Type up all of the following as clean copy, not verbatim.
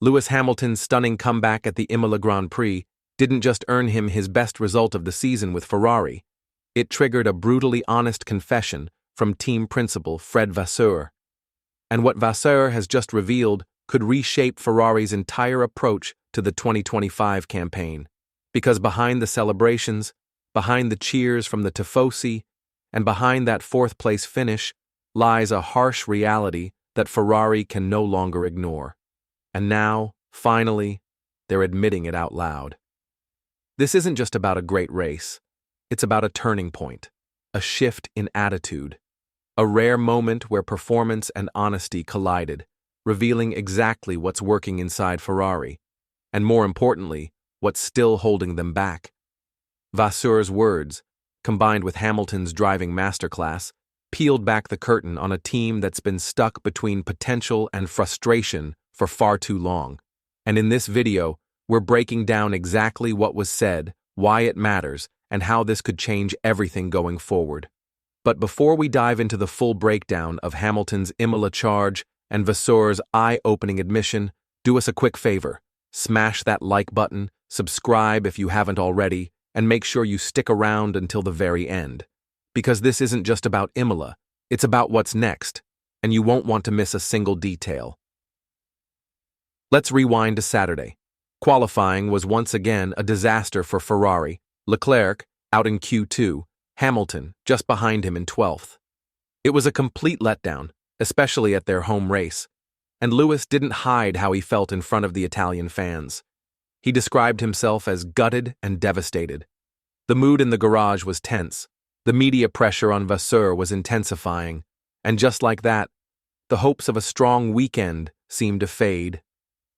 Lewis Hamilton's stunning comeback at the Imola Grand Prix didn't just earn him his best result of the season with Ferrari. It triggered a brutally honest confession from team principal Fred Vasseur. And what Vasseur has just revealed could reshape Ferrari's entire approach to the 2025 campaign. Because behind the celebrations, behind the cheers from the tifosi, and behind that fourth-place finish lies a harsh reality that Ferrari can no longer ignore. And now, finally, they're admitting it out loud. This isn't just about a great race. It's about a turning point, a shift in attitude, a rare moment where performance and honesty collided, revealing exactly what's working inside Ferrari, and more importantly, what's still holding them back. Vasseur's words, combined with Hamilton's driving masterclass, peeled back the curtain on a team that's been stuck between potential and frustration for far too long. And in this video, we're breaking down exactly what was said, why it matters, and how this could change everything going forward. But before we dive into the full breakdown of Hamilton's Imola charge and Vasseur's eye-opening admission, do us a quick favor. Smash that like button, subscribe if you haven't already, and make sure you stick around until the very end. Because this isn't just about Imola, it's about what's next, and you won't want to miss a single detail. Let's rewind to Saturday. Qualifying was once again a disaster for Ferrari. Leclerc, out in Q2, Hamilton, just behind him in 12th. It was a complete letdown, especially at their home race, and Lewis didn't hide how he felt in front of the Italian fans. He described himself as gutted and devastated. The mood in the garage was tense, the media pressure on Vasseur was intensifying, and just like that, the hopes of a strong weekend seemed to fade.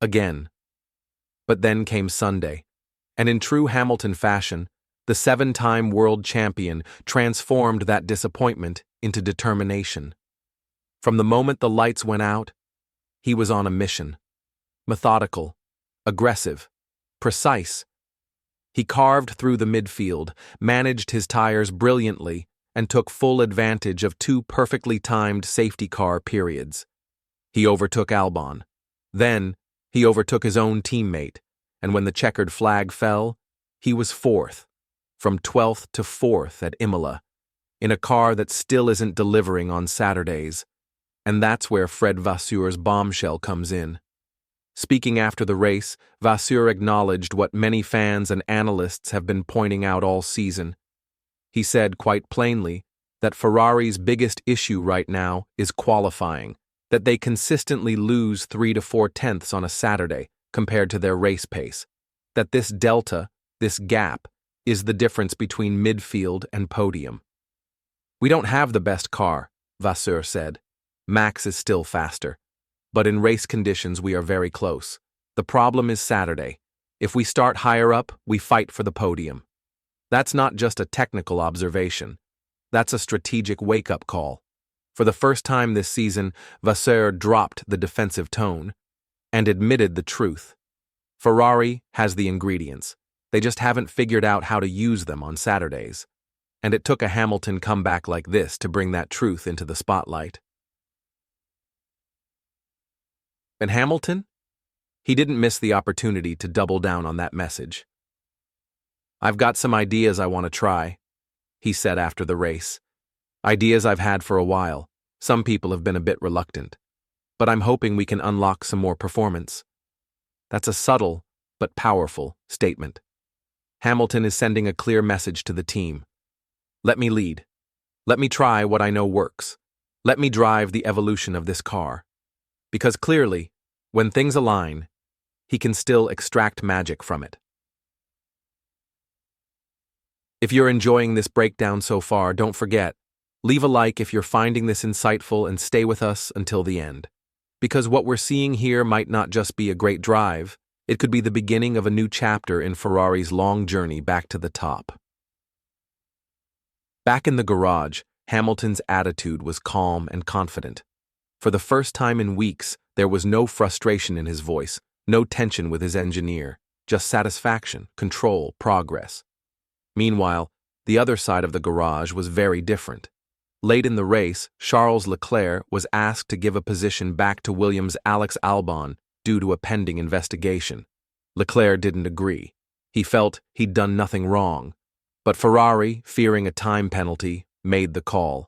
Again. But then came Sunday, and in true Hamilton fashion, the 7-time world champion transformed that disappointment into determination. From the moment the lights went out, he was on a mission. Methodical, aggressive, precise. He carved through the midfield, managed his tires brilliantly, and took full advantage of 2 perfectly timed safety car periods. He overtook Albon. Then, he overtook his own teammate, and when the checkered flag fell, he was 4th, from 12th to 4th at Imola, in a car that still isn't delivering on Saturdays. And that's where Fred Vasseur's bombshell comes in. Speaking after the race, Vasseur acknowledged what many fans and analysts have been pointing out all season. He said quite plainly that Ferrari's biggest issue right now is qualifying, that they consistently lose 3 to 4 tenths on a Saturday compared to their race pace, that this delta, this gap, is the difference between midfield and podium. We don't have the best car, Vasseur said. Max is still faster. But in race conditions we are very close. The problem is Saturday. If we start higher up, we fight for the podium. That's not just a technical observation. That's a strategic wake-up call. For the first time this season, Vasseur dropped the defensive tone and admitted the truth. Ferrari has the ingredients. They just haven't figured out how to use them on Saturdays. And it took a Hamilton comeback like this to bring that truth into the spotlight. And Hamilton? He didn't miss the opportunity to double down on that message. "I've got some ideas I want to try," he said after the race. "Ideas I've had for a while. Some people have been a bit reluctant. But I'm hoping we can unlock some more performance." That's a subtle but powerful statement. Hamilton is sending a clear message to the team. Let me lead. Let me try what I know works. Let me drive the evolution of this car. Because clearly, when things align, he can still extract magic from it. If you're enjoying this breakdown so far, don't forget, leave a like if you're finding this insightful and stay with us until the end. Because what we're seeing here might not just be a great drive, it could be the beginning of a new chapter in Ferrari's long journey back to the top. Back in the garage, Hamilton's attitude was calm and confident. For the first time in weeks, there was no frustration in his voice, no tension with his engineer, just satisfaction, control, progress. Meanwhile, the other side of the garage was very different. Late in the race, Charles Leclerc was asked to give a position back to Williams' Alex Albon due to a pending investigation. Leclerc didn't agree. He felt he'd done nothing wrong. But Ferrari, fearing a time penalty, made the call.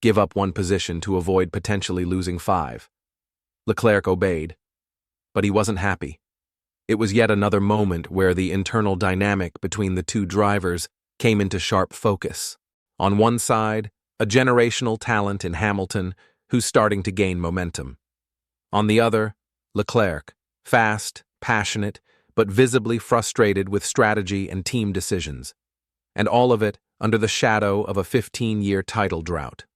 Give up one position to avoid potentially losing 5. Leclerc obeyed. But he wasn't happy. It was yet another moment where the internal dynamic between the two drivers came into sharp focus. On one side, a generational talent in Hamilton who's starting to gain momentum. On the other, Leclerc, fast, passionate, but visibly frustrated with strategy and team decisions. And all of it under the shadow of a 15-year title drought.